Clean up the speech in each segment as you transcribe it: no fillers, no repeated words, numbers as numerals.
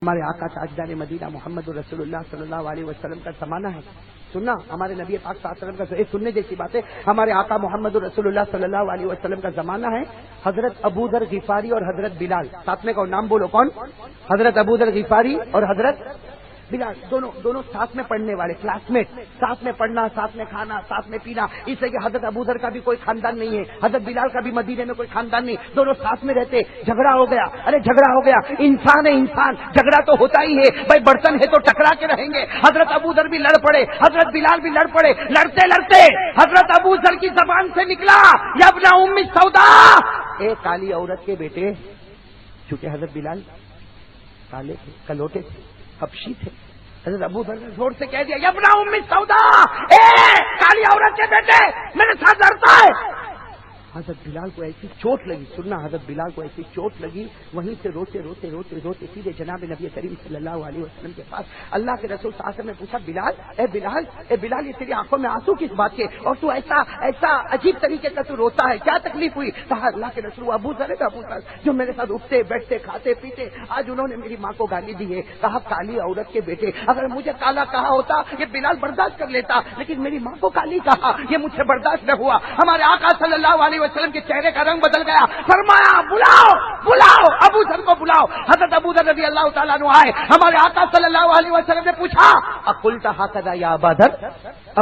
ہمارے آقا تاجدار مدینہ محمد رسول اللہ صلی اللہ علیہ وسلم کا زمانہ ہے. سننا ہمارے نبی پاک صلی اللہ علیہ وسلم کا سننے جیسی بات ہے. ہمارے آقا محمد رسول اللہ صلی اللہ علیہ وسلم کا زمانہ ہے. حضرت ابو ذر غفاری اور حضرت بلال, ساتھ میں نام بولو کون؟ حضرت ابو ذر غفاری اور حضرت بلال, دونوں ساتھ میں پڑھنے والے, کلاس میٹ, ساتھ میں پڑھنا, ساتھ میں کھانا, ساتھ میں پینا. اس لیے کہ حضرت ابو ذر کا بھی کوئی خاندان نہیں ہے, حضرت بلال کا بھی مدینے میں کوئی خاندان نہیں, دونوں ساتھ میں رہتے. جھگڑا ہو گیا, ارے جھگڑا ہو گیا, انسان ہے انسان, جھگڑا تو ہوتا ہی ہے بھائی, برتن ہے تو ٹکرا کے رہیں گے. حضرت ابو ذر بھی لڑ پڑے, حضرت بلال بھی لڑ پڑے. لڑتے لڑتے حضرت ابو ذر کی زبان سے نکلا, یا ابن ام سودا, اے کالی عورت کے بیٹے. چونکہ حضرت بلال کالے تھے, کلوٹے تھے, حبشی تھے. حضرت ابو ذر نے زور سے کہہ دیا, یا ابن ام سودا, اے کالی عورت کے بیٹے, میرے ساتھ لڑتا ہے. حضرت بلال کو ایسی چوٹ لگی, سننا, حضرت بلال کو ایسی چوٹ لگی, وہیں سے روتے روتے روتے روتے سیدھے جناب نبی کریم صلی اللہ علیہ وسلم کے پاس. اللہ کے رسول صلی اللہ علیہ وسلم نے پوچھا, بلال, اے بلال, اے بلال, یہ تیری آنکھوں میں آنسو کس بات کے, اور تو ایسا عجیب طریقے کا تو روتا ہے, کیا تکلیف ہوئی؟ کہا اللہ کے رسول, ابو ذر ہے, ابو ذر جو میرے ساتھ اٹھتے بیٹھتے کھاتے پیتے, آج انہوں نے میری ماں کو گالی دی ہے. کہا کالی عورت کے بیٹے, اگر مجھے کالا کہا ہوتا یہ بلال برداشت کر لیتا, لیکن میری ماں کو کالی کہا, یہ مجھ سے برداشت نہ ہوا. ہمارے آقا صلی اللہ علیہ وسلم کے چہرے کا رنگ بدل گیا. فرمایا, بلاؤ بلاؤ ابو ذر کو بلاؤ. حضرت ابو ذر رضی اللہ تعالیٰ عنہ آئے. ہمارے آقا صلی اللہ علیہ وسلم نے پوچھا, اقلت ہکذا یا ابا ذر,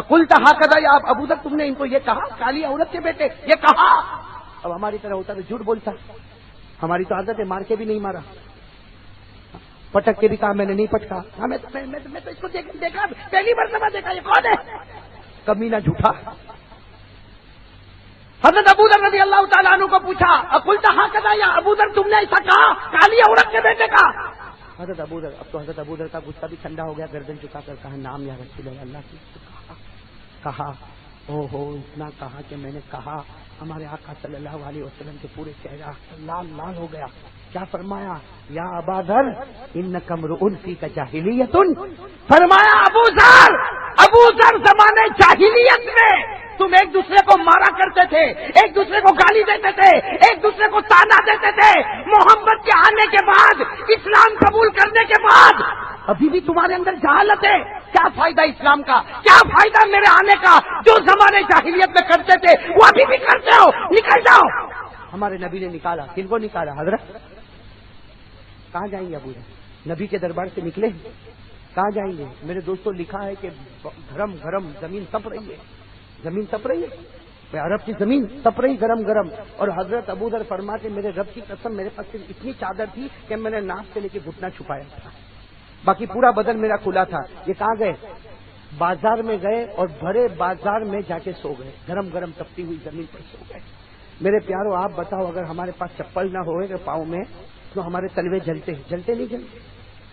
اقلت ہکذا یا ابو ذر, تم نے ان کو یہ کہا کالی عورت کے بیٹے, یہ کہا؟ اب ہماری طرح ہوتا تو جھوٹ بولتا, ہماری تو عادت ہے, مار کے بھی نہیں مارا, پٹک کے بھی کہا میں نے نہیں پٹکا, میں تو اس کو دیکھا, پہلی مرتبہ دیکھا, یہ کون ہے؟ کمینہ جھوٹا. حضرت ابو ذر رضی اللہ تعالیٰ عنہ کو پوچھا, اقلت ہکذا یا ابو ذر, تم نے ایسا کہا کالی عورت کے بیٹے کا؟ حضرت ابو ذر, اب تو حضرت ابو ذر کا غصہ بھی ٹھنڈا ہو گیا, گردن چکا کر کہا, نام یا رسول اللہ کی کہا, او ہو, اتنا کہا کہ میں نے کہا. ہمارے آقا صلی اللہ علیہ وسلم کے پورے چہرہ لال لال ہو گیا. کیا فرمایا؟ یا ابا ذر انک امرؤ فیک جاہلیۃ. فرمایا, ابو ذر زمانے جاہلیت میں تم ایک دوسرے کو مارا کرتے تھے, ایک دوسرے کو گالی دیتے تھے, ایک دوسرے کو تانا دیتے تھے. محمد کے آنے کے بعد, اسلام قبول کرنے کے بعد ابھی بھی تمہارے اندر جہالت ہے. کیا فائدہ اسلام کا, کیا فائدہ میرے آنے کا؟ جو زمانے جاہلیت میں کرتے تھے وہ ابھی بھی کرتے ہو, نکل جاؤ. ہمارے نبی نے نکالا. کن کو نکالا؟ حضرت. کہاں جائیں گے ابو ذر؟ نبی کے دربار سے نکلے, کہاں جائیں گے؟ میرے دوستوں, لکھا ہے کہ گرم گرم زمین تپ رہی ہے, زمین تپ رہی ہے, عرب کی زمین تپ رہی گرم گرم. اور حضرت ابو ذر فرماتے, میرے رب کی قسم, میرے پاس صرف اتنی چادر تھی کہ میں نے ناف سے لے کے گھٹنا چھپایا تھا, باقی پورا بدن میرا کھلا تھا. یہ کہاں گئے؟ بازار میں گئے, اور بھرے بازار میں جا کے سو گئے, گرم گرم تپتی ہوئی زمین پر سو گئے. میرے پیاروں, آپ بتاؤ, اگر ہمارے پاس چپل نہ ہوئے پاؤں میں تو ہمارے تلوے جلتے نہیں جلتے؟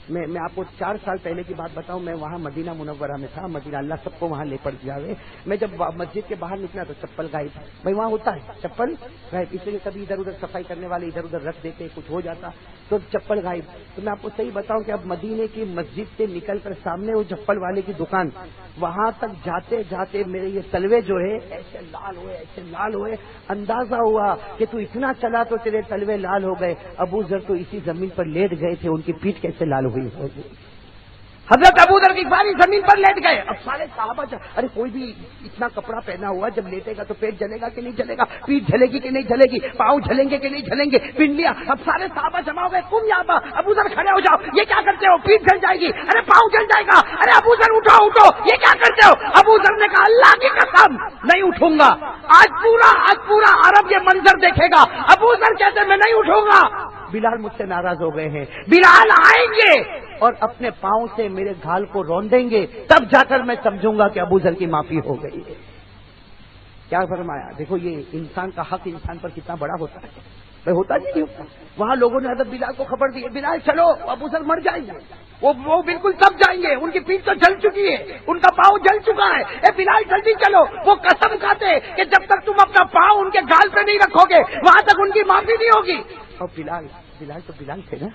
میں آپ کو 4 سال پہلے کی بات بتاؤں, میں وہاں مدینہ منورہ میں تھا. مدینہ اللہ سب کو وہاں لے پڑ گیا ہے. میں جب مسجد کے باہر نکلا تو چپل غائب. بھائی وہاں ہوتا ہے چپل غائب, اس لیے کبھی ادھر ادھر صفائی کرنے والے ادھر ادھر رکھ دیتے, کچھ ہو جاتا تو چپل غائب. تو میں آپ کو صحیح بتاؤں کہ اب مدینے کی مسجد سے نکل کر سامنے وہ چپل والے کی دکان, وہاں تک جاتے جاتے میرے یہ تلوے جو ہے ایسے لال ہوئے. اندازہ ہوا کہ تو اتنا چلا تو تیرے تلوے لال ہو گئے. ابو ذر تو اسی زمین پر لیٹ گئے تھے, ان کی پیٹھ کیسے لال ہوئی ہوگی؟ حضرت ابو ذر غفاری زمین پر لیٹ گئے. اب سارے صحابہ, ارے کوئی بھی اتنا کپڑا پہنا ہوا, جب لیٹے گا تو پیٹ جلے گا کہ نہیں جلے گا, پیٹ جلے گی کہ نہیں جلے گی, پاؤں جلیں گے کہ نہیں جلیں گے, پہن لیا. اب سارے صحابہ جمع ہو گئے, تم یہاں پر, ابو ذر کھڑے ہو جاؤ, یہ کیا کرتے ہو؟ پیٹ جل جائے گی, ارے پاؤں جل جائے گا, ارے ابو ذر اٹھو, یہ کیا کرتے ہو؟ ابو ذر نے کہا, اللہ کی قسم نہیں اٹھوں گا. آج پورا عرب یہ منظر دیکھے گا. ابو ذر کہتے میں نہیں اٹھوں گا. بلال مجھ سے ناراض ہو گئے ہیں, بلال آئیں گے اور اپنے پاؤں سے میرے گھال کو روندیں گے, تب جا کر میں سمجھوں گا کہ ابو ذر کی معافی ہو گئی ہے. کیا فرمایا؟ دیکھو یہ انسان کا حق انسان پر کتنا بڑا ہوتا ہے. بھائی ہوتا نہیں ہوتا. وہاں لوگوں نے حضرت بلال کو خبر دی, بلال چلو, ابو ذر مر جائیں گے, وہ بالکل تب جائیں گے, ان کی پیٹھ تو جل چکی ہے, ان کا پاؤں جل چکا ہے. اے بلال جلدی چلو. وہ قسم کھاتے کہ جب تک تم اپنا پاؤں ان کے گال پہ نہیں رکھو گے وہاں تک ان کی معافی نہیں ہوگی. اور بلال تو بلال تھے نا,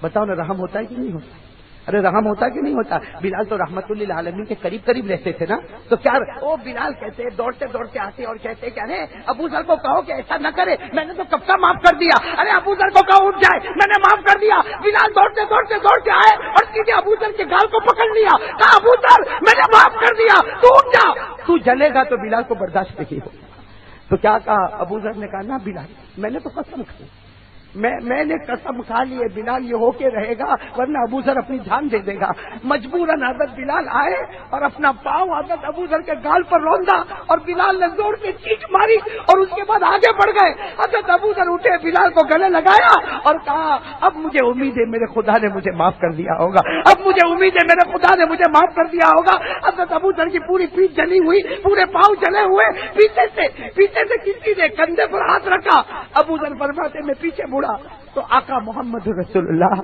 بتاؤ نا, رحم ہوتا ہے کہ نہیں ہوتا؟ ارے رحم ہوتا کہ نہیں ہوتا؟ بلال تو رحمت للعالمین کے قریب قریب رہتے تھے نا، تو کیا وہ بلال کہتے دوڑتے دوڑتے آتے اور کہتے کہ ارے ابو ذر کو کہو کہ ایسا نہ کرے، میں نے تو کب کا معاف کر دیا، ارے ابو ذر کو کہو اٹھ جائے، میں نے معاف کر دیا۔ بلال دوڑتے دوڑتے دوڑتے آئے اور سیدھے ابو ذر کے گال کو پکڑ لیا، کہا ابو ذر میں نے معاف کر دیا، تو اٹھ جا، تو جلے گا تو بلال کو برداشت نہیں ہو۔ تو کیا کہا ابو ذر نے؟ کہا نا بلال میں نے تو قسم کھائی، میں نے قسم کھا لی ہے بلال یہ ہو کے رہے گا ورنہ ابو ذر اپنی جان دے دے گا۔ مجبوراً حضرت بلال آئے اور اپنا پاؤں حضرت ابو ذر کے گال پر روندا اور بلال نے زور سے چیخ ماری اور اس کے بعد آگے بڑھ گئے۔ حضرت ابو ذر اٹھے، بلال کو گلے لگایا اور کہا اب مجھے امید ہے میرے خدا نے مجھے معاف کر دیا ہوگا، اب مجھے امید ہے میرے خدا نے مجھے معاف کر دیا ہوگا۔ حضرت ابو ذر کی پوری پیٹھ جلی ہوئی، پورے پاؤں جلے ہوئے، پیچھے سے کسی نے کندھے پر ہاتھ رکھا۔ ابو ذر فرماتے میں پیچھے مڑا تو آقا محمد رسول اللہ،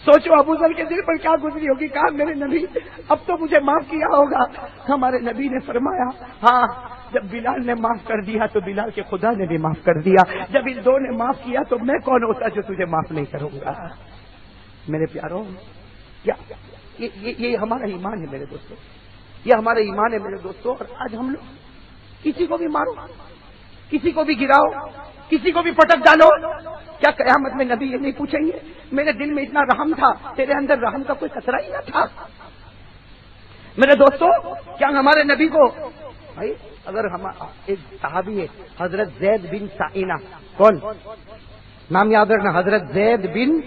سوچو ابو ذر کے دل پر کیا گزری ہوگی، کہا میرے نبی اب تو مجھے معاف کیا ہوگا۔ ہمارے نبی نے فرمایا ہاں جب بلال نے معاف کر دیا تو بلال کے خدا نے بھی معاف کر دیا، جب ان دو نے معاف کیا تو میں کون ہوتا جو تجھے معاف نہیں کروں گا۔ میرے پیاروں کیا یہ ہمارا ایمان ہے میرے دوستوں، یہ ہمارا ایمان ہے میرے دوستوں۔ اور آج ہم لوگ کسی کو بھی مارو، کسی کو بھی گراؤ، کسی کو بھی پٹک ڈالو، کیا قیامت میں نبی یہ نہیں پوچھیں گے میرے دل میں اتنا رحم تھا، تیرے اندر رحم کا کوئی قطرہ ہی نہ تھا؟ میرے دوستوں کیا ہمارے نبی کو بھائی اگر ہم ایک صحابی ہے حضرت زید بن سائنہ، کون نام یاد رکھنا، حضرت زید بن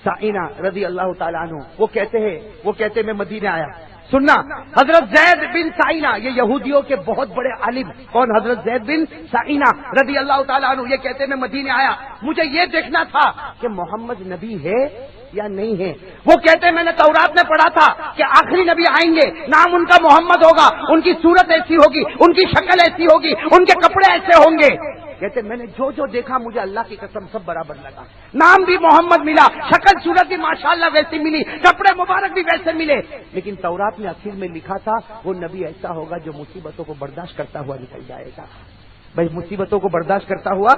سائنہ رضی اللہ تعالیٰ عنہ، وہ کہتے میں مدینے آیا، سننا حضرت زید بن سائنہ یہ یہودیوں کے بہت بڑے عالم، کون حضرت زید بن سائنہ رضی اللہ تعالیٰ عنہ، یہ کہتے میں مدینے آیا، مجھے یہ دیکھنا تھا کہ محمد نبی ہے یا نہیں ہے۔ وہ کہتے میں نے تورات میں پڑھا تھا کہ آخری نبی آئیں گے، نام ان کا محمد ہوگا، ان کی صورت ایسی ہوگی، ان کی شکل ایسی ہوگی، ان کے کپڑے ایسے ہوں گے۔ کہتے میں نے جو دیکھا مجھے اللہ کی قسم سب برابر لگا، نام بھی محمد ملا، شکل صورت بھی ماشاءاللہ ویسی ملی، کپڑے مبارک بھی ویسے ملے، لیکن تورات میں اخیر میں لکھا تھا وہ نبی ایسا ہوگا جو مصیبتوں کو برداشت کرتا ہوا نکل جائے گا۔ بھائی مصیبتوں کو برداشت کرتا ہوا،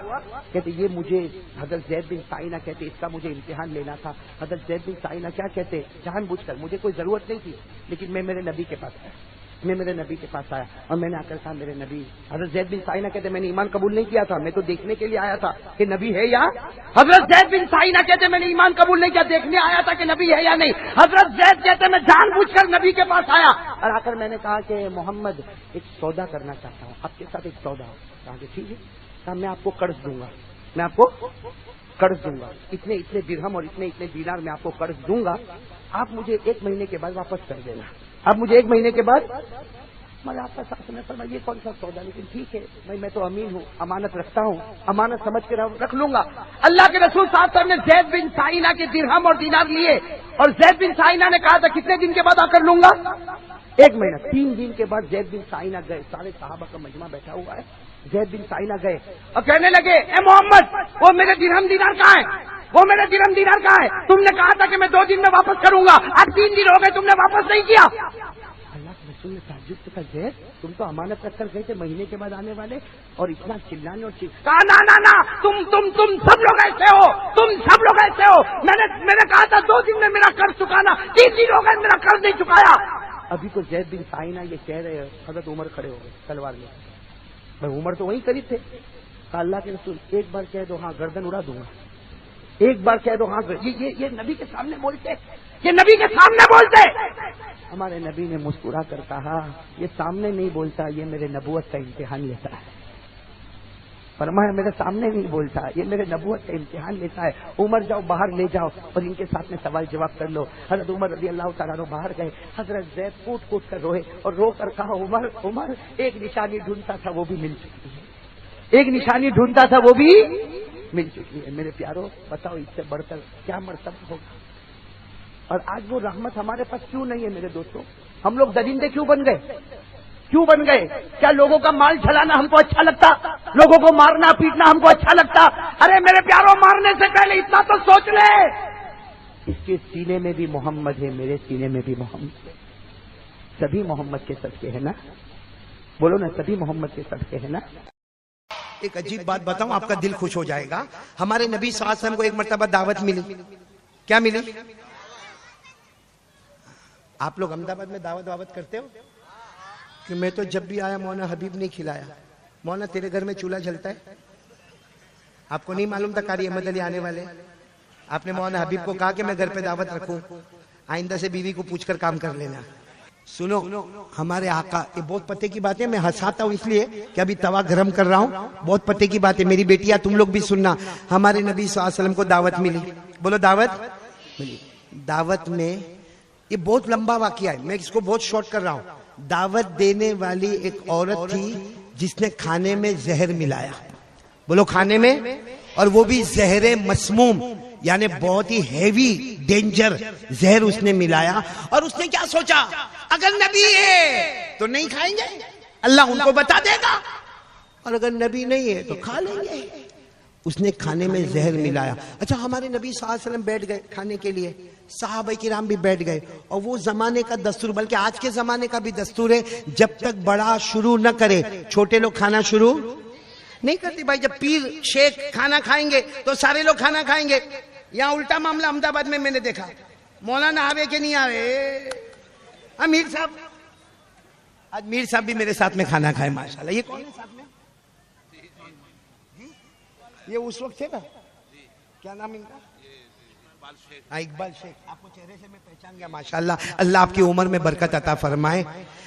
کہتے یہ مجھے حضرت زید بن سائنہ کہتے اس کا مجھے امتحان لینا تھا۔ حضرت زید بن سائنہ کیا کہتے، جان بوجھ کر مجھے کوئی ضرورت نہیں تھی لیکن میں میرے نبی کے پاس آیا، میں میرے نبی کے پاس آیا اور میں نے آ کر کہا میرے نبی، حضرت زید بن سائنہ کہتے میں نے ایمان قبول نہیں کیا تھا، میں تو دیکھنے کے لیے آیا تھا کہ نبی ہے یا، حضرت زید بن سائنہ کہتے میں نے ایمان قبول نہیں کیا، دیکھنے آیا تھا کہ نبی ہے یا نہیں۔ حضرت زید کہتے میں جان بوجھ کر نبی کے پاس آیا اور آ کر میں نے کہا کہ محمد ایک سودا کرنا چاہتا ہوں آپ کے ساتھ، ایک سودا۔ کہا کہ ٹھیک ہے، کہا میں آپ کو قرض دوں گا، میں آپ کو قرض دوں گا، اتنے درہم اور اتنے دینار میں آپ کو قرض دوں گا، آپ مجھے 1 مہینے کے بعد واپس کر دینا، آپ مجھے 1 مہینے کے بعد۔ میں آپ کا ساتھ میں فرمایا یہ کون سا سودا، لیکن ٹھیک ہے بھائی میں تو امین ہوں، امانت رکھتا ہوں، امانت سمجھ کے رکھ لوں گا۔ اللہ کے رسول صلی اللہ علیہ وسلم نے زید بن سائنہ کے درہم اور دینار لیے اور زید بن سائنہ نے کہا تھا کتنے دن کے بعد آ کر لوں گا، 1 مہینہ۔ 3 دن کے بعد زید بن سائنہ گئے، سارے صحابہ کا مجمع بیٹھا ہوا ہے، زید بن سائنہ گئے اور کہنے لگے اے محمد وہ میرے درہم دینار کہاں ہے، وہ میرے درہم دینار کہاں ہے، تم نے کہا تھا کہ میں 2 دن میں واپس کروں گا، اب 3 دن ہو گئے تم نے واپس نہیں کیا۔ اللہ کے رسول نے تعجب سے کہا زید تم تو امانت رکھ کر گئے تھے مہینے کے بعد آنے والے اور اتنا چلانے اور کہا نا تم سب لوگ ایسے ہو، تم سب لوگ ایسے ہو، میں نے کہا تھا 2 دن میں میرا قرض چکانا، 3 دن ہو گئے میرا قرض نہیں چکایا۔ ابھی تو زید بن سائنہ یہ کہہ رہے ہیں، حضرت عمر کھڑے ہو گئے تلوار لے، بھائی عمر تو وہیں قریب تھے، کہا اللہ کے رسول ایک بار کہہ دو ہاں گردن اڑا دوں گا، ایک بار کہہ دو ہاں، یہ نبی کے سامنے بولتے، یہ نبی کے سامنے بولتے۔ ہمارے نبی نے مسکرا کر کہا یہ سامنے نہیں بولتا، یہ میرے نبوت کا امتحان لیتا ہے، فرمایا میرے سامنے نہیں بولتا، یہ میرے نبوت کا امتحان لیتا ہے، عمر جاؤ باہر لے جاؤ اور ان کے ساتھ میں سوال جواب کر لو۔ حضرت عمر رضی اللہ تعالیٰ عنہ باہر گئے، حضرت زید کوٹ کوٹ کر روئے اور رو کر کہا عمر ایک نشانی ڈھونڈتا تھا وہ بھی مل چکی ہے، ایک نشانی ڈھونڈتا تھا وہ بھی مل چکی ہے۔ میرے پیاروں بتاؤ اس سے بڑھ کر کیا مرتبہ ہوگا؟ اور آج وہ رحمت ہمارے پاس کیوں نہیں ہے میرے دوستوں؟ ہم لوگ درندے کیوں بن گئے؟ کیوں بن گئے؟ کیا لوگوں کا مال جھلانا ہم کو اچھا لگتا؟ لوگوں کو مارنا پیٹنا ہم کو اچھا لگتا؟ ارے میرے پیاروں مارنے سے پہلے اتنا تو سوچ لے اس کے سینے میں بھی محمد ہے، میرے سینے میں بھی محمد ہے، سبھی محمد کے صدقے ہیں نا، بولو نا سبھی محمد کے صدقے ہیں نا۔ ایک عجیب بات بتاؤں آپ کا دل خوش ہو جائے گا، ہمارے نبی صلی اللہ علیہ وسلم کو ایک مرتبہ دعوت ملی، کیا ملی؟ آپ لوگ احمد آباد میں دعوت کرتے ہو کہ میں تو جب بھی آیا مولانا حبیب نہیں کھلایا. مولانا تیرے گھر میں چولہا جلتا ہے؟ آپ کو نہیں معلوم تھا قاری احمد علی آنے والے؟ آپ نے مولانا حبیب کو کہا کہ میں گھر پہ دعوت رکھوں, آئندہ سے بیوی کو پوچھ کر کام کر لینا. سنو ہمارے آقا, یہ بہت پتے کی بات ہے, میں ہنساتا ہوں اس لیے کہ ابھی توا گرم کر رہا ہوں, بہت پتے کی بات ہے. میری بیٹیاں تم لوگ بھی سننا, ہمارے نبی صلی اللہ علیہ وسلم کو دعوت ملی. بولو دعوت ملی. دعوت میں یہ بہت لمبا واقعہ ہے, میں اس کو بہت شارٹ کر رہا ہوں. دعوت دینے والی ایک عورت تھی جس نے کھانے میں زہر ملایا. بولو کھانے میں, اور وہ بھی زہر مسموم, یعنی بہت ہی ہیوی ڈینجر زہر اس نے ملایا. اور اس نے کیا سوچا, اگر نبی ہے تو نہیں کھائیں گے, اللہ ان کو بتا دے گا, اور اگر نبی نہیں ہے تو کھا لیں گے. اس نے کھانے میں زہر ملایا. اچھا ہمارے نبی صلی اللہ علیہ وسلم بیٹھ گئے کھانے کے لیے, صحابہ کرام بھی بیٹھ گئے, اور وہ زمانے کا دستور, بلکہ آج کے زمانے کا بھی دستور ہے, جب تک بڑا شروع نہ کرے چھوٹے لوگ کھانا شروع نہیں کرتے. بھائی جب پیر شیخ کھانا کھائیں گے تو سارے لوگ کھانا کھائیں گے. یہاں الٹا معاملہ احمد آباد میں نے دیکھا, مولانا آوے کہ نہیں آوے, امیر صاحب, آج میر صاحب بھی میرے ساتھ میں کھانا کھائے ماشاءاللہ. یہ کون ہے ساتھ میں؟ یہ اس وقت تھے نا, کیا نام ان کا؟ اقبال شیخ. آپ کو چہرے سے میں پہچان گیا ماشاءاللہ, اللہ آپ کی عمر میں برکت عطا فرمائے.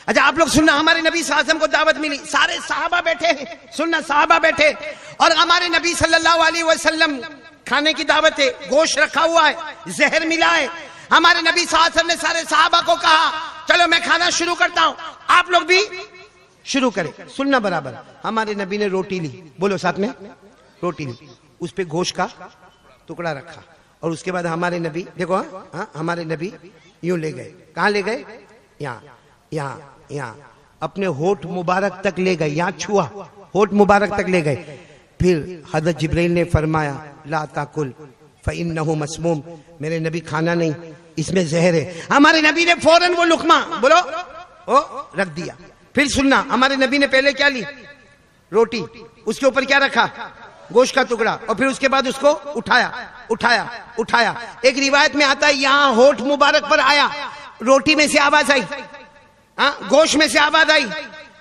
اچھا آپ لوگ سننا, ہمارے نبی صلی اللہ علیہ وسلم کو دعوت ملی, سارے صحابہ بیٹھے, سننا صحابہ بیٹھے, اور ہمارے نبی صلی اللہ علیہ وسلم کھانے کی دعوت ہے, گوشت رکھا ہوا ہے, زہر ملا ہے. ہمارے نبی صلی اللہ علیہ وسلم نے سارے صحابہ کو کہا چلو میں کھانا شروع کرتا ہوں, آپ لوگ بھی شروع کریں. سننا برابر, ہمارے نبی نے روٹی لی, بولو ساتھ میں, روٹی لی, اس پہ گوشت کا ٹکڑا رکھا, اور اس کے بعد ہمارے نبی دیکھو, ہمارے نبی یوں لے گئے, کہاں لے گئے؟ یہاں یہاں یہاں, اپنے ہونٹ مبارک تک لے گئے, یہاں چھوا, ہونٹ مبارک تک لے گئے. پھر حضرت جبرائیل نے فرمایا لا تاکل فإنہ مسموم, میرے نبی کھانا نہیں, اس میں زہر ہے. ہمارے نبی نے فوراً وہ لقمہ بولو رکھ دیا. پھر سننا, ہمارے نبی نے پہلے کیا لی؟ روٹی, اس کے اوپر کیا رکھا؟ گوشت کا ٹکڑا, اور پھر اس کے بعد اس کو اٹھایا اٹھایا اٹھایا. ایک روایت میں آتا ہے یہاں ہونٹ مبارک پر آیا, روٹی میں سے آواز آئی, گوشت میں سے آواز آئی,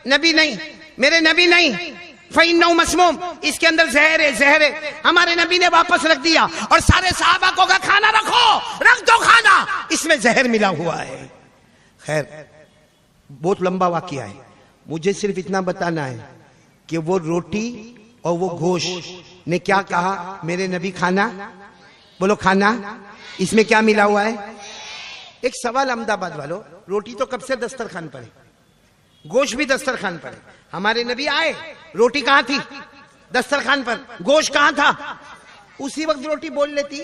نبی نہیں, میرے نبی نہیں, فإنہ مسموم, اس کے اندر زہر ہے, زہر ہے. ہمارے نبی نے واپس رکھ دیا, اور سارے صحابہ کو کہا کھانا رکھو, رکھ دو کھانا, اس میں زہر ملا ہوا ہے. خیر بہت لمبا واقعہ ہے, مجھے صرف اتنا بتانا ہے کہ وہ روٹی اور وہ گوشت نے کیا کہا, میرے نبی کھانا, بولو کھانا, اس میں کیا ملا ہوا ہے؟ ایک سوال احمد آباد والوں, روٹی تو کب سے دسترخوان پر ہے, گوشت بھی دسترخوان پر ہے. ہمارے نبی آئے, روٹی کہاں تھی؟ دسترخوان پر. گوشت کہاں تھا؟ اسی وقت روٹی بول لیتی,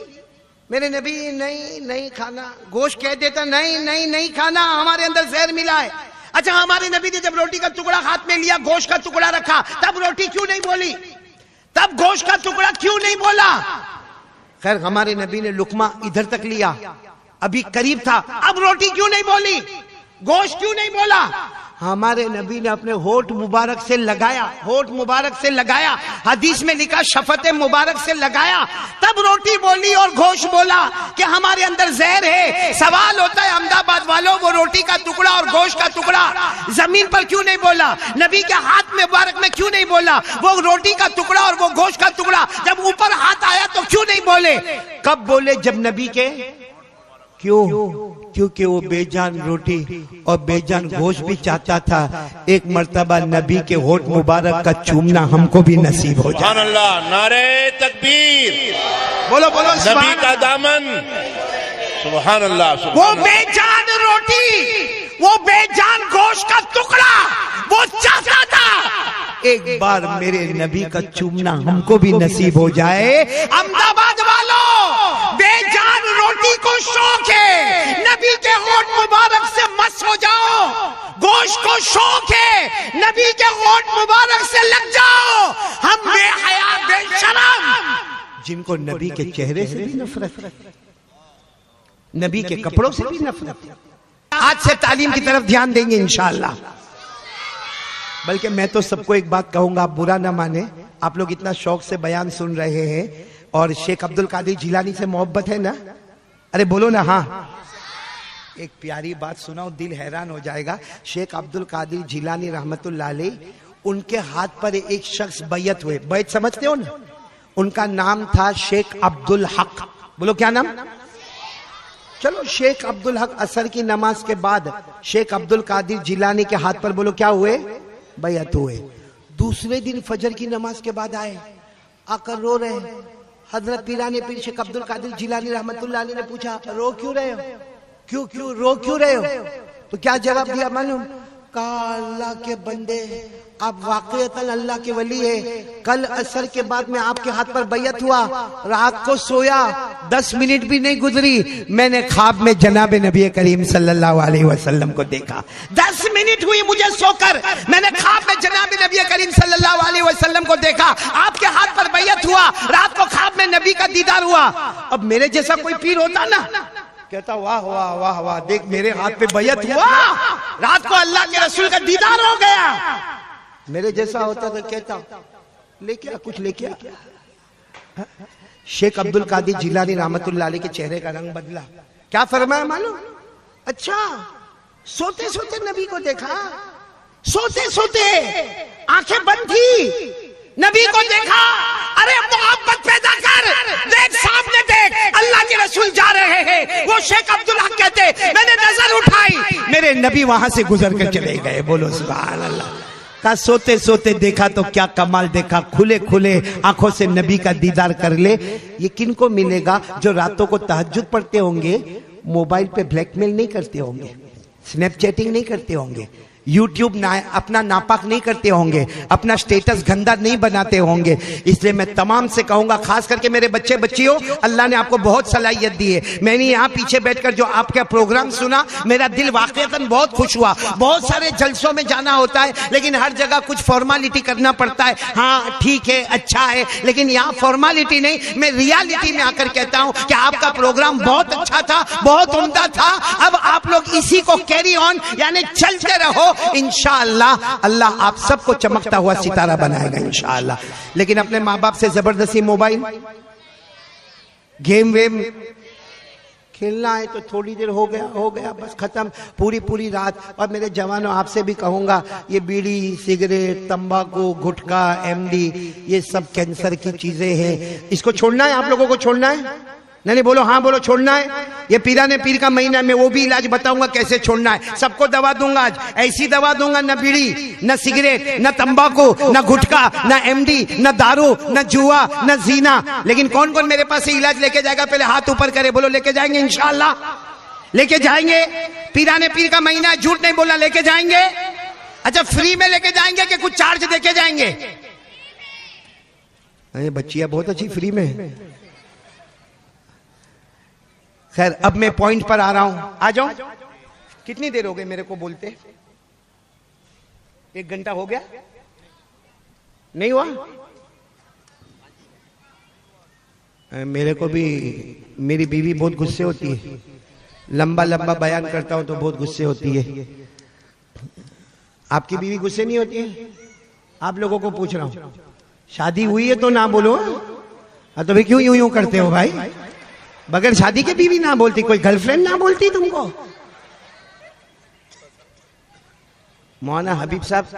میرے نبی نہیں نہیں کھانا, گوشت کہہ دیتا نہیں نہیں نہیں کھانا, ہمارے اندر زہر ملا ہے. اچھا ہمارے نبی نے جب روٹی کا ٹکڑا ہاتھ میں لیا, گوشت کا ٹکڑا رکھا, تب روٹی کیوں نہیں بولی؟ تب گوشت کا ٹکڑا کیوں نہیں بولا؟ خیر ہمارے نبی نے لقمہ ادھر تک لیا, ابھی قریب تھا, اب روٹی کیوں نہیں بولی؟ گوشت کیوں نہیں بولا؟ ہمارے نبی نے اپنے ہونٹ مبارک سے لگایا, ہونٹ مبارک سے لگایا, حدیث میں لکھا شفت مبارک سے لگایا, تب روٹی بولی اور گوشت بولا کہ ہمارے اندر زہر ہے. سوال ہوتا ہے احمد آباد والوں, وہ روٹی کا ٹکڑا اور گوشت کا ٹکڑا زمین پر کیوں نہیں بولا؟ نبی کے ہاتھ مبارک میں کیوں نہیں بولا؟ وہ روٹی کا ٹکڑا اور وہ گوشت کا ٹکڑا جب اوپر ہاتھ آیا تو کیوں نہیں بولے؟ کب بولے؟ جب نبی کے, کیوں؟ کیونکہ وہ بے جان روٹی اور بے جان گوشت بھی چاہتا تھا ایک مرتبہ نبی کے ہونٹ مبارک کا چومنا ہم کو بھی نصیب ہو جائے. سبحان اللہ, نعرہ تکبیر, بولو بولو نبی کا دامن, سبحان اللہ. وہ بے جان روٹی, وہ بے جان گوشت کا ٹکڑا وہ چاہتا تھا ایک بار میرے نبی کا چومنا ہم کو بھی نصیب ہو جائے. احمد آباد والوں, بے جان روٹی کو شوق ہے, نبی کے ہونٹ مبارک سے مس ہو جاؤ. گوشت کو شوق ہے, نبی کے ہونٹ مبارک سے لگ جاؤ. ہم بے حیا بے شرم جن کو نبی کے چہرے سے بھی نفرت, نبی کے کپڑوں سے بھی نفرت, آج سے تعلیم کی طرف دھیان دیں گے انشاءاللہ. بلکہ میں تو سب کو ایک بات کہوں گا, آپ برا نہ مانے, آپ لوگ اتنا شوق سے بیان سن رہے ہیں اور شیخ عبد القادر جیلانی سے محبت ہے نا؟ ارے بولو نا ہاں. ایک پیاری بات سناؤ, دل حیران ہو جائے گا. شیخ عبد القادر جیلانی رحمت اللہ علیہ, ان کے ہاتھ پر ایک شخص بیعت ہوئے. بیعت سمجھتے ہو نا, ان کا نام تھا شیخ عبد الحق. بولو کیا نام؟ چلو شیخ عبد الحق عصر کی نماز کے بعد شیخ عبد القادر جیلانی کے ہاتھ پر بولو کیا ہوئے؟ بیعت ہوئے. دوسرے دن فجر کی نماز کے بعد آئے, آ کر رو رہے. حضرت پیران پیر شیخ عبد القادر جیلانی رحمت اللہ علیہ نے پوچھا رو کیوں رہے ہو, کیوں رو کیوں رہے ہو؟ تو کیا جواب دیا معلوم؟ کہا اللہ کے بندے, آپ واقعتاً اللہ کے ولی ہے. کل عصر کے بعد میں آپ کے ہاتھ پر بیعت ہوا, رات کو سویا 10 منٹ بھی نہیں گزری, میں نے خواب میں جناب نبی کریم صلی اللہ علیہ وسلم کو دیکھا. 10 منٹ ہوئی مجھے سو کر, میں نے خواب میں جناب نبی کریم صلی اللہ علیہ وسلم کو دیکھا. آپ کے ہاتھ پر بیعت ہوا, رات کو خواب میں نبی کا دیدار ہوا. اب میرے جیسا کوئی پیر ہوتا نا, کہتا واہ واہ واہ واہ, دیکھ میرے ہاتھ پہ بیعت ہوا, رات کو اللہ کے رسول کا دیدار ہو گیا. میرے جیسا ہوتا تو کہتا لے کے کچھ لے کے. شیخ عبد القادر جیلانی رحمت اللہ علیہ کے چہرے کا رنگ بدلا. کیا فرمایا معلوم؟ اچھا سوتے سوتے نبی کو دیکھا, سوتے سوتے آنکھیں بند تھی, نبی کو دیکھا. ارے محبت پیدا کر, دیکھ سامنے دیکھ, اللہ کے رسول جا رہے ہیں. وہ شیخ عبد الحق کہتے میں نے نظر اٹھائی, میرے نبی وہاں سے گزر کر چلے گئے. بولو سبحان اللہ. کہا سوتے سوتے دیکھا تو کیا کمال دیکھا, کھلے کھلے آنکھوں سے نبی کا دیدار کر لے. یہ کن کو ملے گا؟ جو راتوں کو تہجد پڑھتے ہوں گے, موبائل پہ بلیک میل نہیں کرتے ہوں گے, سنیپ چیٹنگ نہیں کرتے ہوں گے, یوٹیوب اپنا ناپاک نہیں کرتے ہوں گے, اپنا سٹیٹس گندا نہیں بناتے ہوں گے. اس لیے میں تمام سے کہوں گا, خاص کر کے میرے بچے بچیوں, اللہ نے آپ کو بہت صلاحیت دی ہے. میں نے یہاں پیچھے بیٹھ کر جو آپ کا پروگرام سنا, میرا دل واقعتاً بہت خوش ہوا. بہت سارے جلسوں میں جانا ہوتا ہے, لیکن ہر جگہ کچھ فارمالٹی کرنا پڑتا ہے. ہاں ٹھیک ہے, اچھا ہے, لیکن یہاں فارمالٹی نہیں, میں ریالٹی میں آ کر کہتا ہوں کہ آپ کا پروگرام بہت اچھا تھا, بہت عمدہ تھا. اب آپ لوگ اسی کو کیری آن یعنی چلتے رہو, انشاءاللہ اللہ آپ سب کو چمکتا ہوا ستارہ بنائے گا انشاءاللہ. لیکن اپنے ماں باپ سے زبردستی موبائل گیم ویم کھیلنا ہے تو تھوڑی دیر ہو گیا بس ختم, پوری رات. اور میرے جوانوں آپ سے بھی کہوں گا, یہ بیڑی, سگریٹ, تمباکو, گٹکا, ایم ڈی, یہ سب کینسر کی چیزیں ہیں. اس کو چھوڑنا ہے, آپ لوگوں کو چھوڑنا ہے. نہیں بولو ہاں بولو, چھوڑنا ہے. یہ پیرانے پیر کا مہینہ میں وہ بھی علاج بتاؤں گا کیسے چھوڑنا ہے. سب کو دوا دوں گا آج, ایسی دوا دوں گا, نہ بیڑی, نہ سگریٹ, نہ تمباکو, نہ گٹکا, نہ ایم ڈی, نہ دارو, نہ جوا, نہ زینا. لیکن کون کون میرے پاس سے علاج لے کے جائے گا؟ پہلے ہاتھ اوپر کرے. بولو لے کے جائیں گے انشاءاللہ, لے کے جائیں گے. پیرانے پیر کا مہینہ, جھوٹ نہیں بولنا, لے کے جائیں گے. اچھا فری میں لے کے جائیں گے کہ کچھ چارج دے کے جائیں گے؟ بچیاں بہت اچھی فری میں. خیر اب میں پوائنٹ پر آ رہا ہوں, آ جاؤں. کتنی دیر ہو گئی میرے کو بولتے؟ 1 گھنٹہ ہو گیا نہیں ہوا؟ میرے کو بھی میری بیوی بہت غصے ہوتی ہے, لمبا بیان کرتا ہوں تو بہت غصے ہوتی ہے. آپ کی بیوی غصے نہیں ہوتی ہے؟ آپ لوگوں کو پوچھ رہا ہوں, شادی ہوئی ہے تو نہ بولو. تو بھی کیوں یوں کرتے ہو بھائی؟ بغیر شادی کے بیوی نہ بولتی, کوئی گرل فرینڈ نہ بولتی تم کو؟ مولانا حبیب صاحب,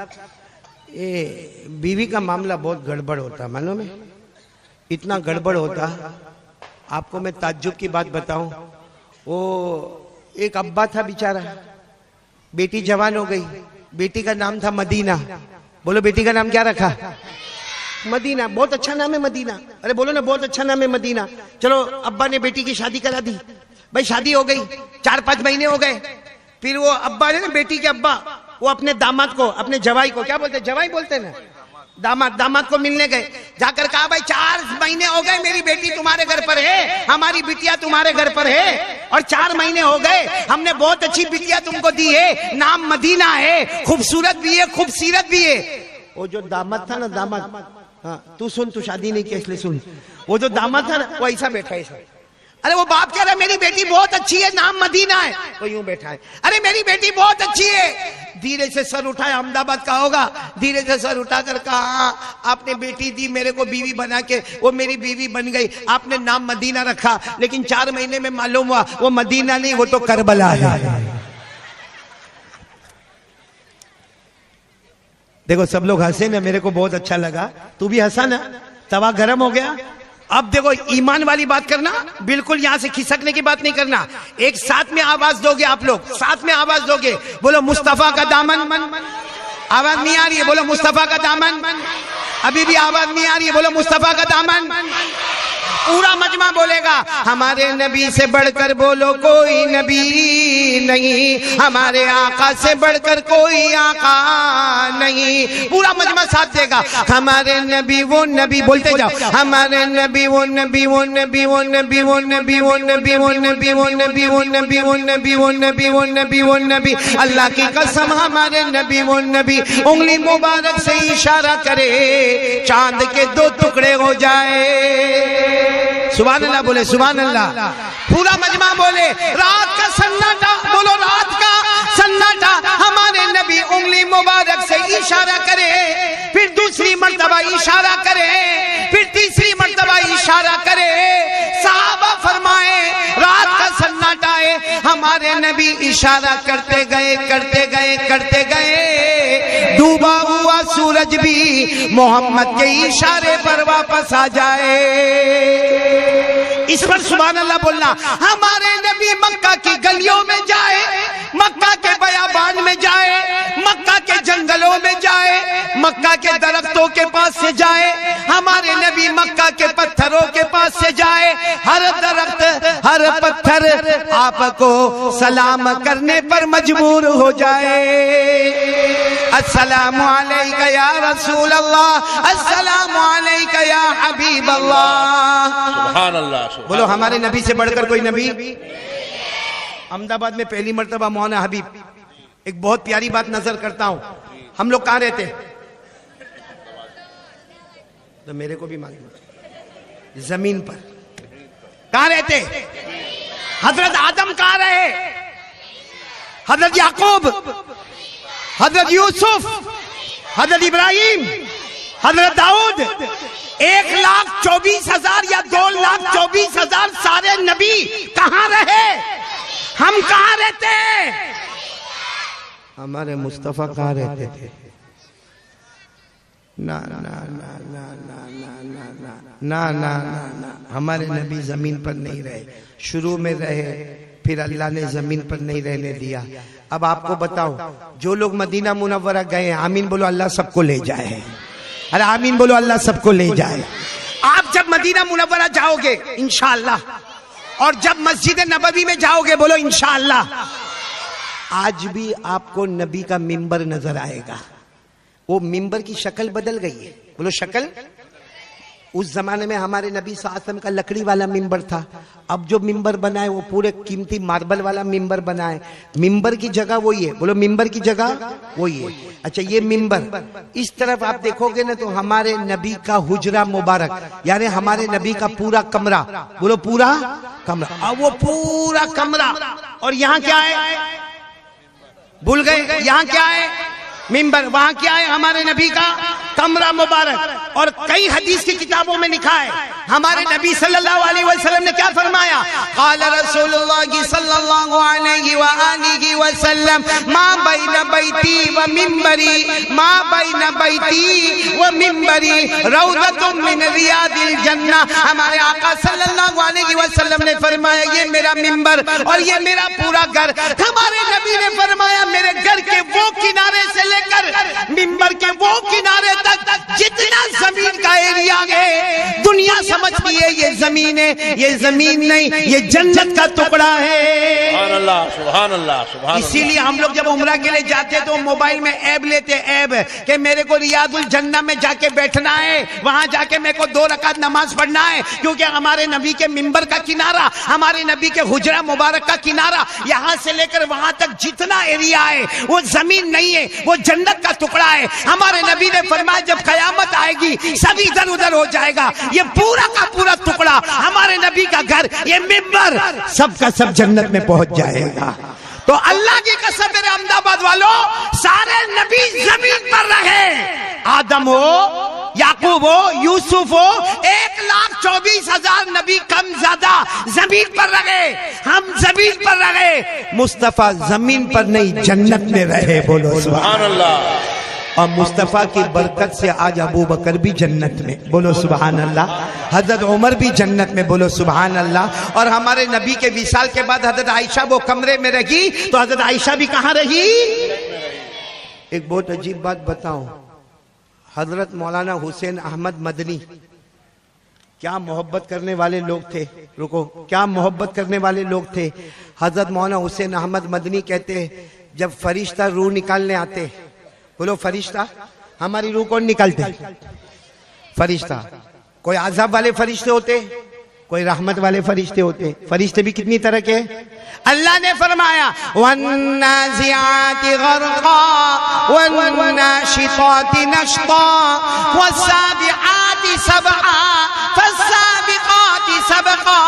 یہ بیوی کا معاملہ بہت گڑبڑ ہوتا, معلوم ہے؟ اتنا گڑبڑ ہوتا, آپ کو میں تعجب کی بات بتاؤں. وہ ایک ابا تھا بیچارہ, بیٹی جوان ہو گئی, بیٹی کا نام تھا مدینہ. بولو بیٹی کا نام کیا رکھا؟ مدینہ. بہت اچھا نام ہے مدینہ. ارے بولو نا, بہت اچھا نام ہے مدینہ. چلو ابا نے بیٹی کی شادی کرا دی, بھائی شادی ہو گئی, 4-5 مہینے ہو گئے. پھر وہ ابا نے نا, بیٹی کے ابا, وہ اپنے داماد کو, اپنے جوائی کو, کیا بولتے, جوائی بولتے نا, داماد کو ملنے گئے. جا کر کہا بھائی 4 مہینے ہو گئے میری بیٹی تمہارے گھر پر ہے, ہماری بٹیا تمہارے گھر پر ہے, اور 4 مہینے ہو گئے, ہم نے بہت اچھی بٹیا تم کو دی ہے, نام مدینہ ہے, خوبصورت بھی ہے, خوبصیرت بھی ہے. وہ جو داماد تھا نا, داماد, ہاں تو سن, تو شادی نہیں کی اس لیے سن. وہ جو داماد تھا نا, وہ ایسا بیٹھا ایسا, ارے وہ باپ کہہ رہا ہے میری بیٹی بہت اچھی ہے، نام مدینہ ہے، تو یوں بیٹھا ہے، ارے میری بیٹی بہت اچھی ہے، دھیرے سے سر اٹھایا، احمد آباد کا ہوگا، دھیرے سے سر اٹھا کر کہا ہاں آپ نے بیٹی دی میرے کو بیوی بنا کے، وہ میری بیوی بن گئی، آپ نے نام مدینہ رکھا، لیکن 4 مہینے میں معلوم ہوا وہ مدینہ نہیں، وہ تو کربلا ہے۔ دیکھو سب لوگ ہنسے نا، میرے کو بہت اچھا لگا، تو بھی ہنسا نا، توا گرم ہو گیا۔ اب دیکھو ایمان والی بات کرنا، بالکل یہاں سے کھسکنے کی بات نہیں کرنا، ایک ساتھ میں آواز دو گے، آپ لوگ ساتھ میں آواز دو گے، بولو مصطفیٰ کا دامن، آواز نہیں آ رہی ہے، بولو مصطفیٰ کا دامن، ابھی بھی آواز نہیں آ رہی ہے، بولو مصطفیٰ کا دامن، پورا مجمع بولے گا ہمارے نبی سے بڑھ کر بولو کوئی نبی نہیں، ہمارے آقا سے بڑھ کر کوئی آقا نہیں، پورا مجمع ساتھ دے گا، ہمارے نبی وہ نبی، بولتے جاؤ ہمارے نبی وہ نبی وہ نبی وہ نبی وہ نبی وہ نبی وہ نبی وہ نبی وہ نبی وہ نبی وہ نبی وہ نبی وہ نبی، اللہ کی قسم ہمارے نبی وہ نبی، انگلی مبارک سے اشارہ کرے چاند کے 2 ٹکڑے ہو جائے، سبحان اللہ بولے، سبحان اللہ، پورا مجمع بولے، رات کا سناٹا، بولو رات کا سناٹا، ہمارے نبی انگلی مبارک سے اشارہ کرے، پھر دوسری مرتبہ اشارہ کرے، پھر تیسری مرتبہ اشارہ کرے، صحابہ فرمائے رات کا سناٹا ہے، ہمارے نبی اشارہ کرتے گئے کرتے گئے کرتے گئے، ڈوبا ہوا سورج بھی محمد کے اشارے پر واپس آ جائے، اس پر سبحان اللہ بولنا، ہمارے نبی مکہ کی گلیوں میں جائے، مکہ کے بیابان میں جائے، مکہ کے جنگلوں میں جائے، مکہ کے درختوں کے پاس سے جائے، ہمارے نبی مکہ کے پتھروں کے پاس سے جائے، ہر درخت ہر پتھر آپ کو سلام کرنے پر مجبور ہو جائے، السلام علیکہ یا رسول اللہ، السلام علیکہ یا حبیب اللہ، سبحان اللہ، بولو ہمارے نبی سے بڑھ کر کوئی نبی۔ احمد آباد میں پہلی مرتبہ مولانا حبیب، ایک بہت پیاری بات نظر کرتا ہوں، ہم لوگ کہاں رہتے؟ تو میرے کو بھی معلوم ہے، زمین پر کہاں رہتے؟ حضرت آدم کہاں رہے؟ حضرت یعقوب، حضرت یوسف، حضرت ابراہیم، حضرت داؤد، 1,24,000 یا 2,24,000 سارے نبی کہاں رہے؟ ہم کہاں رہتے ہیں؟ ہمارے مصطفیٰ کہاں رہتے تھے؟ نا نا نا نا نا نا نا نا نا نا، ہمارے نبی زمین پر نہیں رہے، شروع میں رہے، پھر اللہ نے زمین پر نہیں رہنے دیا۔ اب آپ کو بتاؤ، جو لوگ مدینہ منورہ گئے ہیں، آمین بولو، اللہ سب کو لے جائے، ارے آمین بولو، اللہ سب کو لے جائے۔ آپ جب مدینہ منورہ جاؤ گے انشاءاللہ، اور جب مسجد نبوی میں جاؤ گے، بولو انشاءاللہ، آج بھی آپ کو نبی کا منبر نظر آئے گا، وہ منبر کی شکل بدل گئی ہے، بولو شکل۔ اس زمانے میں ہمارے نبی صلی اللہ علیہ وسلم کا لکڑی والا منبر تھا، اب جو منبر بنا ہے وہ پورے قیمتی ماربل والا منبر بنا ہے، منبر کی جگہ وہی ہے، بولو منبر کی جگہ وہی ہے۔ اچھا یہ منبر، اس طرف آپ دیکھو گے نا تو ہمارے نبی کا حجرہ مبارک، یعنی ہمارے نبی کا پورا کمرہ، بولو پورا کمرہ، اور وہ پورا کمرہ، اور یہاں کیا ہے؟ بھول گئے، یہاں کیا ہے؟ منبر، وہاں کیا ہے؟ ہمارے نبی کا کمرہ مبارک۔ اور کئی حدیث کی کتابوں میں لکھا ہے، ہمارے نبی صلی اللہ علیہ وسلم نے کیا فرمایا؟ قال رسول اللہ صلی اللہ علیہ وآلہ وسلم ما بین بیتی و منبری، ما بین بیتی و منبری روضۃ من ریاض الجنہ۔ ہمارے آقا صلی اللہ علیہ وسلم نے فرمایا یہ میرا منبر اور یہ میرا پورا گھر۔ ہمارے نبی نے فرمایا میرے گھر کے وہ کنارے سے لے کر منبر کے وہ کنارے تک جتنا زمین کا ایریا ہے، دنیا سمجھتی ہے یہ زمین ہے، یہ زمین نہیں، یہ جنت کا ٹکڑا ہے۔ سبحان اللہ، سبحان اللہ، سبحان اللہ۔ اسی لیے ہم لوگ جب عمرہ کے لیے جاتے تو موبائل میں ایب لیتے، ایب کہ میرے کو ریاض الجنہ میں جا کے بیٹھنا ہے، وہاں جا کے میرے کو 2 رکعت نماز پڑھنا ہے، کیونکہ ہمارے نبی کے منبر کا کنارہ، ہمارے نبی کے حجرہ مبارک کا کنارہ، یہاں سے لے کر وہاں تک جتنا ایریا ہے وہ زمین نہیں ہے، وہ جنت کا ٹکڑا ہے۔ ہمارے نبی نے فرمایا جب قیامت آئے گی سب ادھر ادھر ہو جائے گا، یہ پورا پورا کا پورا ٹکڑا ہمارے نبی کا گھر، یہ ممبر سب کا سب جنت میں پہنچ جائے گا۔ تو اللہ کی قسم میرے احمد آباد والوں، سارے نبی زمین پر رہے، آدم ہو، یعقوب ہو، یوسف ہو، 1,24,000 نبی کم زیادہ زمین پر رہے، ہم زمین پر رہے، مصطفیٰ زمین پر نہیں جنت میں رہے، بولو سبحان اللہ۔ اور مصطفیٰ کی برکت سے آج ابو بکر بھی جنت میں، بولو سبحان اللہ، حضرت عمر بھی جنت میں، بولو سبحان اللہ۔ اور ہمارے نبی کے وصال کے بعد حضرت عائشہ وہ کمرے میں رہی تو حضرت عائشہ بھی کہاں رہی؟ ایک بہت عجیب بات بتاؤں، حضرت مولانا حسین احمد مدنی کیا محبت کرنے والے لوگ تھے، رکو، کیا محبت کرنے والے لوگ تھے۔ حضرت مولانا حسین احمد مدنی کہتے جب فرشتہ روح نکالنے آتے، بولو فرشتہ، ہماری روح کون نکالتے؟ فرشتہ۔ کوئی عذاب والے فرشتے ہوتے، کوئی رحمت والے فرشتے ہوتے۔ فرشتے بھی کتنی طرح کے؟ اللہ نے فرمایا وَالنَّازِعَاتِ غَرْقًا وَالنَّاشِطَاتِ نَشْطًا وَالسَّابِحَاتِ سَبْحًا فَالسَّابِقَاتِ سَبْقًا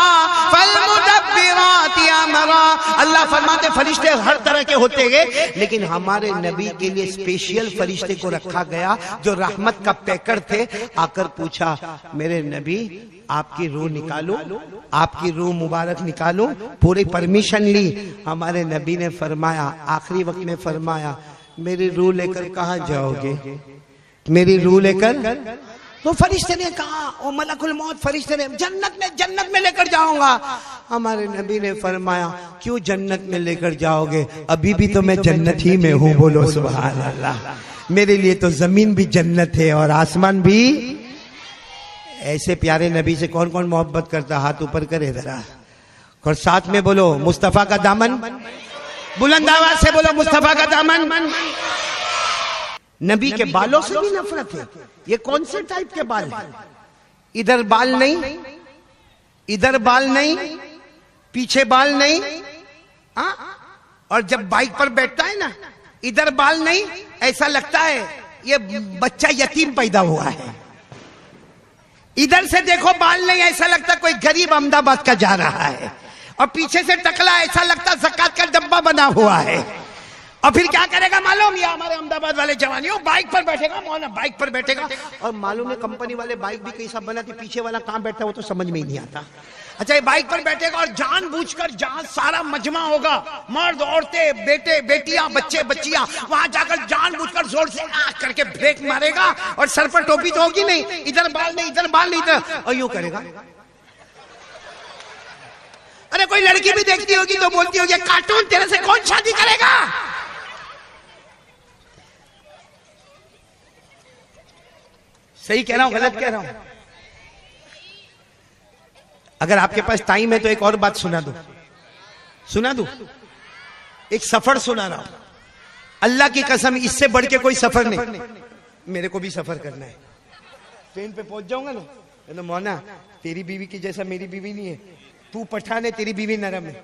فَالْمُدَبِّرَاتِ أَمْرًا۔ اللہ فرماتے فرشتے ہر طرح کے ہوتے گئے، لیکن ہمارے نبی کے لیے اسپیشل فرشتے کو رکھا گیا جو رحمت کا پیکر تھے۔ آ کر پوچھا میرے نبی آپ کی روح نکالوں، آپ کی روح مبارک نکالوں، پوری پرمیشن لی۔ ہمارے نبی نے فرمایا، آخری وقت میں فرمایا میری روح لے کر کہاں جاؤ گے؟ میری روح لے کر؟ تو فرشتے نے کہا، او ملک الموت، فرشتے نے جنت میں لے کر جاؤں گا۔ ہمارے نبی نے فرمایا کیوں جنت میں لے کر جاؤ گے؟ ابھی بھی تو میں جنت ہی میں ہوں، بولو سبحان اللہ۔ میرے لیے تو زمین بھی جنت ہے اور آسمان بھی۔ ایسے پیارے نبی سے کون کون محبت کرتا؟ ہاتھ اوپر کرے ذرا، اور ساتھ میں بولو مصطفیٰ کا دامن، بلند آواز سے بولو مصطفیٰ کا دامن۔ نبی کے بالوں سے بھی نفرت ہے۔ یہ کون سے ٹائپ کے بال ہیں؟ ادھر بال نہیں، ادھر بال نہیں، پیچھے بال نہیں، اور جب بائک پر بیٹھتا ہے نا ادھر بال نہیں، ایسا لگتا ہے یہ بچہ یتیم پیدا ہوا ہے۔ ادھر سے دیکھو بال نہیں، ایسا لگتا کوئی غریب احمد آباد کا جا رہا ہے، اور پیچھے سے ٹکلا ایسا لگتا زکات کا ڈبہ بنا ہوا ہے۔ اور پھر کیا کرے گا معلوم؟ یہ ہمارے احمد آباد والے جوانیوں بائک پر بیٹھے گا، مولانا بائک پر بیٹھے گا، اور معلوم ہے کمپنی والے بائک بھی کیسا بنا کہ پیچھے والا کہاں بیٹھتا ہے وہ تو سمجھ میں ہی نہیں آتا۔ اچھا یہ بائک پر بیٹھے گا اور جان بوجھ کر جہاں سارا مجمع ہوگا، مرد عورتیں بیٹے بیٹیاں بچے بچیاں، وہاں جا کر جان بوجھ کر زور سے آنکھ کر کے بریک مارے گا، اور سر پر ٹوپی تو ہوگی نہیں، ادھر بال نہیں، ادھر بال نہیں، ادھر، اور یوں کرے گا۔ ارے کوئی لڑکی بھی دیکھتی ہوگی تو بولتی ہوگی کارٹون تیرے سے کون شادی کرے گا؟ صحیح کہہ رہا ہوں غلط کہہ رہا ہوں؟ اگر آپ کے پاس ٹائم ہے تو ایک اور بات سنا دوں، ایک سفر سنا رہا ہوں، اللہ کی قسم اس سے بڑھ کے کوئی سفر نہیں۔ میرے کو بھی سفر کرنا ہے، ٹرین پہ پہنچ جاؤں گا نا، مونا تیری بیوی کی جیسا میری بیوی نہیں ہے، تو پٹھان ہے تیری بیوی نرم ہے،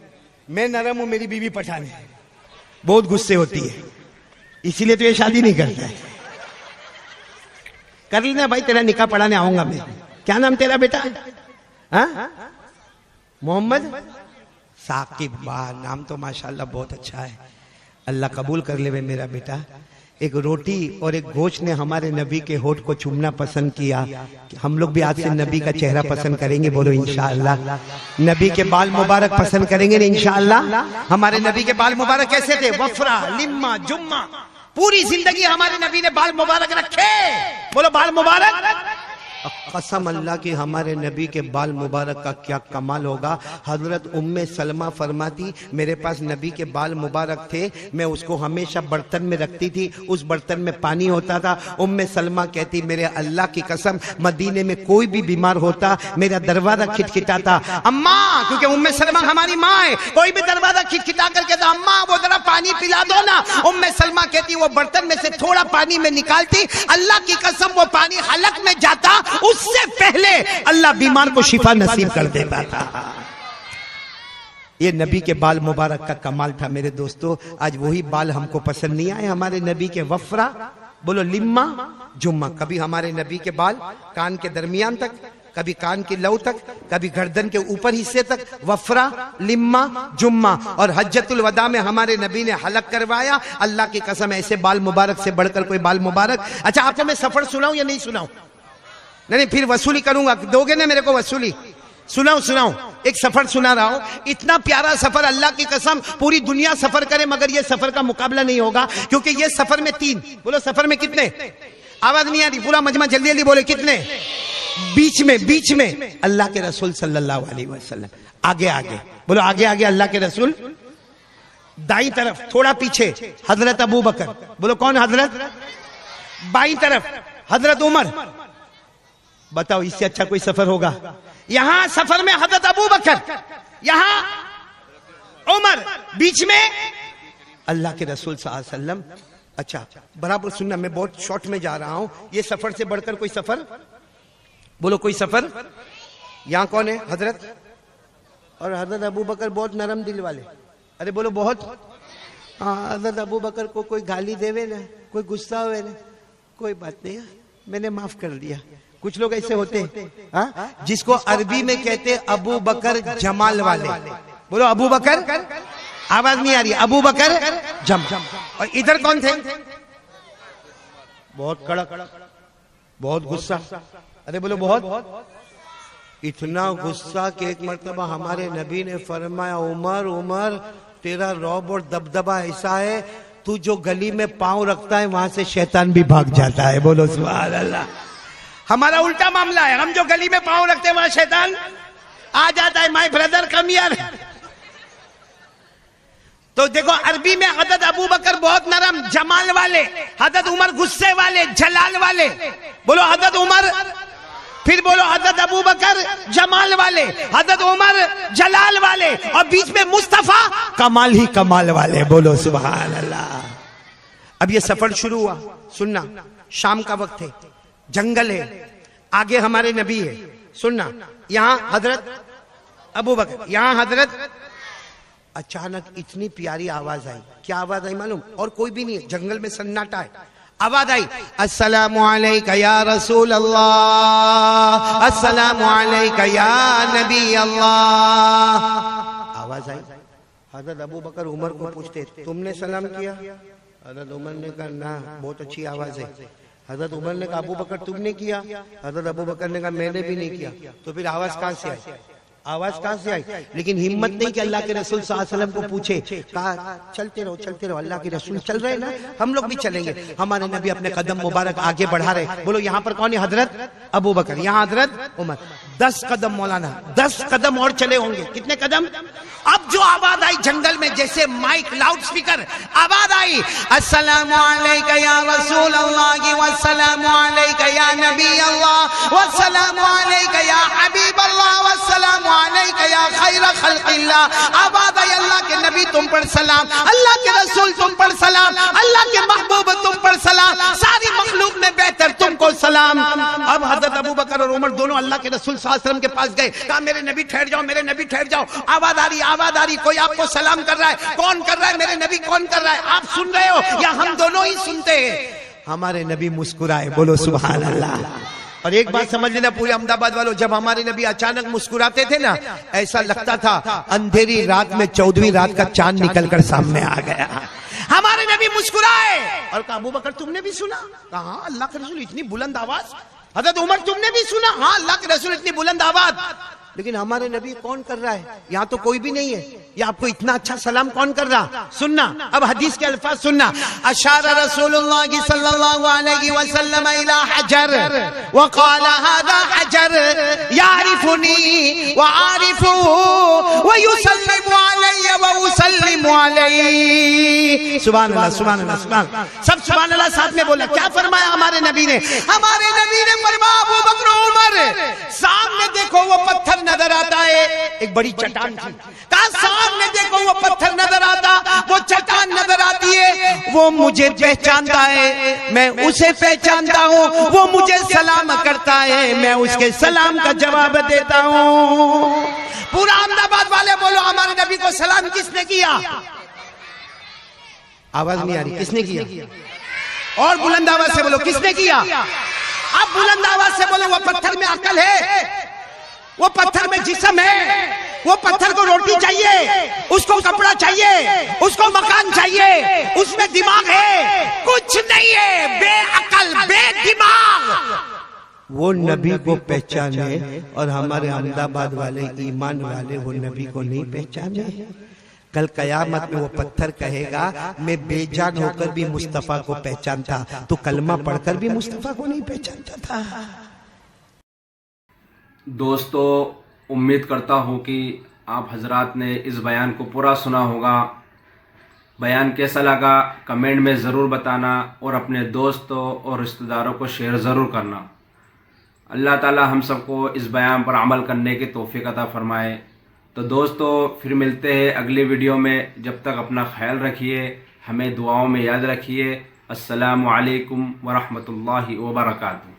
میں نرم ہوں میری بیوی پٹھان ہے، بہت غصے ہوتی ہے، اسی لیے تو یہ شادی نہیں کرتا ہے۔ کر لینا بھائی، تیرا نکاح پڑھانے آؤں گا میں۔ کیا نام تیرا بیٹا؟ محمد ثاقب، واہ نام تو ماشاءاللہ بہت اچھا ہے، اللہ قبول کر لے میرا بیٹا۔ ایک روٹی اور ایک گوشت نے ہمارے نبی کے ہونٹ کو چومنا پسند کیا، ہم لوگ بھی آج سے نبی کا چہرہ پسند کریں گے، بولو انشاءاللہ۔ نبی کے بال مبارک پسند کریں گے انشاءاللہ۔ ہمارے نبی کے بال مبارک کیسے تھے؟ وفرا، لما، جمعہ، پوری زندگی ہمارے نبی نے بال مبارک رکھے، بولو بال مبارک۔ قسم اللہ کی ہمارے نبی کے بال مبارک کا کیا کمال ہوگا۔ حضرت ام سلمہ فرماتی میرے پاس نبی کے بال مبارک تھے، میں اس کو ہمیشہ برتن میں رکھتی تھی، اس برتن میں پانی ہوتا تھا۔ ام سلمہ کہتی میرے اللہ کی قسم مدینے میں کوئی بھی بیمار ہوتا میرا دروازہ کھٹکھٹاتا، اماں، کیونکہ ام سلمہ ہماری ماں ہے، کوئی بھی دروازہ کھٹکھٹا کر کہتا اماں وہ ذرا پانی پلا دو نا، ام سلمہ کہتی وہ برتن میں سے تھوڑا پانی میں نکالتی، اللہ کی قسم وہ پانی حلق میں جاتا، اس سے پہلے اللہ بیمار کو شفا نصیب کر دیتا تھا۔ یہ نبی کے بال مبارک کا کمال تھا میرے دوستو۔ آج وہی بال ہم کو پسند نہیں آئے، ہمارے نبی کے وفرا، بولو لما، جمعہ، کبھی ہمارے نبی کے بال کان کے درمیان تک، کبھی کان کی لو تک، کبھی گردن کے اوپر حصے تک، وفرا، لما، جمہ، اور حجت الوداع میں ہمارے نبی نے حلق کروایا. اللہ کی قسم ایسے بال مبارک سے بڑھ کر کوئی بال مبارک. اچھا آپ کو میں سفر سناؤں یا نہیں سناؤں؟ نہیں پھر وصولی کروں گا. دو گے نا میرے کو وصولی؟ سناؤں. ایک سفر سنا رہا ہوں. اتنا پیارا سفر، اللہ کی قسم پوری دنیا سفر کرے مگر یہ سفر کا مقابلہ نہیں ہوگا. کیونکہ یہ سفر میں 3، بولو سفر میں کتنے؟ آواز نہیں آ رہی، پورا مجمع جلدی جلدی بولے کتنے؟ بیچ میں اللہ کے رسول صلی اللہ علیہ وسلم. آگے بولو آگے اللہ کے رسول. دائیں طرف تھوڑا پیچھے حضرت ابو بکر. بولو کون حضرت؟ بائیں طرف حضرت عمر. بتاؤ اس سے اچھا کوئی سفر ہوگا؟ یہاں سفر میں حضرت ابو بکر، یہاں عمر، بیچ میں اللہ کے رسول صلی اللہ علیہ وسلم. اچھا برابر سننا، میں بہت شارٹ میں جا رہا ہوں. یہ سفر سے بڑھ کر کوئی سفر؟ بولو کوئی سفر؟ یہاں کون ہے؟ حضرت اور حضرت ابو بکر بہت نرم دل والے. ارے بولو بہت. حضرت ابو بکر کو کوئی گالی دے نا، کوئی غصہ ہوئے نا، کوئی بات نہیں، میں نے معاف کر دیا. کچھ لوگ ایسے ہوتے ہیں جس کو عربی میں کہتے ابو بکر جمال والے. بولو ابو بکر. آواز نہیں آ رہی. ابو بکر جمال. اور ادھر کون تھے؟ بہت کڑک، بہت غصہ. ارے بولو بہت. اتنا غصہ کہ ایک مرتبہ ہمارے نبی نے فرمایا عمر تیرا رعب اور دبدبہ ایسا ہے تو جو گلی میں پاؤں رکھتا ہے وہاں سے شیطان بھی بھاگ جاتا ہے. بولو سبحان اللہ. ہمارا الٹا معاملہ ہے، ہم جو گلی میں پاؤں رکھتے ہیں وہاں شیطان آ جاتا ہے. My brother come here. تو دیکھو عربی میں حضرت ابو بکر بہت نرم جمال والے، حضرت عمر غصے والے جلال والے. بولو حضرت عمر. پھر بولو حضرت ابو بکر جمال والے، حضرت عمر جلال والے، اور بیچ میں مصطفیٰ کمال ہی کمال والے. بولو سبحان اللہ. اب یہ سفر شروع ہوا. سننا، شام کا وقت ہے، جنگل ہے، آگے ہمارے نبی ہے. سننا، یہاں حضرت ابو بکر، یہاں حضرت. اچانک اتنی پیاری آواز آئی. کیا آواز آئی معلوم؟ اور کوئی بھی نہیں ہے، جنگل میں سناٹا ہے. آواز آئی السلام علیکہ یا رسول اللہ، السلام علیکہ یا نبی اللہ. آواز آئی. حضرت ابو بکر عمر کو پوچھتے تم نے سلام کیا؟ حضرت عمر نے کہا نہ. بہت اچھی آواز ہے. حضرت عمر نے کہا ابو بکر تم نے کیا؟ حضرت ابو بکر نے کہا میں نے بھی نہیں کیا. تو پھر آواز کہاں سے آئی؟ لیکن ہمت نہیں کہ اللہ کے رسول صلی اللہ علیہ وسلم کو پوچھے. کہا چلتے رہو اللہ کے رسول چل رہے نا، ہم لوگ بھی چلیں گے. ہمارے نبی اپنے قدم مبارک آگے بڑھا رہے. بولو یہاں پر کون ہے؟ حضرت ابو بکر، یہاں حضرت عمر. 10 قدم مولانا، 10 قدم اور چلے ہوں گے. کتنے قدم؟ اب جو آواز آئی جنگل میں جیسے مائک لاؤڈ سپیکر آواز آئی السلام علیکہ یا رسول اللہ والسلام علیکہ یا نبی اللہ والسلام علیکہ یا حبیب اللہ والسلام علیکہ یا خیر خلق اللہ. آواز آئی اللہ کے نبی تم پر سلام، اللہ کے رسول تم پر سلام، اللہ کے محبوب تم پر سلام، ساری مخلوق میں بہتر تم کو سلام. اب حضرت ابو بکر اور عمر دونوں اللہ کے رسول صلی اللہ علیہ وسلم کے پاس گئے. کہا میرے نبی ٹھہر جاؤ، میرے نبی ٹھہر جاؤ. آواز آ رہی، کوئی آپ کو سلام کر رہا ہے. کون کر رہا ہے؟ میرے نبی کون کر رہا ہے؟ آپ سن رہے ہو یا ہم دونوں ہی سنتے ہیں؟ ہمارے نبی مسکرائے. بولو سبحان اللہ. اور ایک بات سمجھ لینا پورے احمد آباد والوں، جب ہمارے نبی اچانک مسکراتے تھے نا، ایسا لگتا تھا اندھیری رات میں 14ویں رات کا چاند نکل کر سامنے آ گیا. ہمارے نبی مسکرائے اور کہا ابو بکر تم نے بھی سنا؟ کہا اللہ کے رسول اتنی بلند آواز. حضرت عمر تم نے بھی سنا؟ ہاں اللہ کے رسول اتنی بلند آواز. لیکن ہمارے نبی کون کر رہا ہے؟ یہاں تو کوئی بھی نہیں ہے. یہ آپ کو اتنا اچھا سلام کون کر رہا؟ سننا، اب حدیث کے الفاظ سننا. اشار رسول اللہ صلی اللہ علیہ وسلم الى حجر وقال هذا حجر يعرفني وعارفه ويسلم علي واسلم عليه. سبحان اللہ سبحان اللہ سبحان اللہ. سب سبحان اللہ ساتھ میں بولا. کیا فرمایا ہمارے نبی نے؟ ہمارے نبی نے فرمایا ابو بکر عمر سامنے دیکھو وہ پتھر نظر آتا ہے. ایک بڑی چٹان تھی. کہا سامنے دیکھو وہ پتھر نظر آتا، وہ چٹان نظر آتی ہے، وہ مجھے پہچانتا ہے، میں اسے پہچانتا ہوں، وہ مجھے سلام کرتا ہے، میں اس کے سلام کا جواب دیتا ہوں. پورا احمد آباد والے بولو ہمارے نبی کو سلام کس نے کیا؟ آواز نہیں آ رہی. کس نے کیا؟ اور بلند آواز سے بولو کس نے کیا؟ آپ بلند آواز سے بولو، وہ پتھر میں عقل ہے، وہ پتھر میں جسم ہے، وہ پتھر کو روٹی چاہیے، اس کو کپڑا چاہیے، اس کو مکان چاہیے، اس میں دماغ ہے، کچھ نہیں ہے، بے عقل بے دماغ. وہ نبی کو پہچانے اور ہمارے احمد آباد والے ایمان والے وہ نبی کو نہیں پہچانے. کل قیامت میں وہ پتھر کہے گا میں بے جان ہو کر بھی مصطفیٰ کو پہچانتا، تو کلمہ پڑھ کر بھی مصطفیٰ کو نہیں پہچانتا تھا. دوستو، امید کرتا ہوں کہ آپ حضرات نے اس بیان کو پورا سنا ہوگا. بیان کیسا لگا کمنٹ میں ضرور بتانا، اور اپنے دوستوں اور رشتہ داروں کو شیئر ضرور کرنا. اللہ تعالی ہم سب کو اس بیان پر عمل کرنے کی توفیق عطا فرمائے. تو دوستو پھر ملتے ہیں اگلی ویڈیو میں. جب تک اپنا خیال رکھیے، ہمیں دعاؤں میں یاد رکھیے. السلام علیکم ورحمۃ اللہ وبرکاتہ.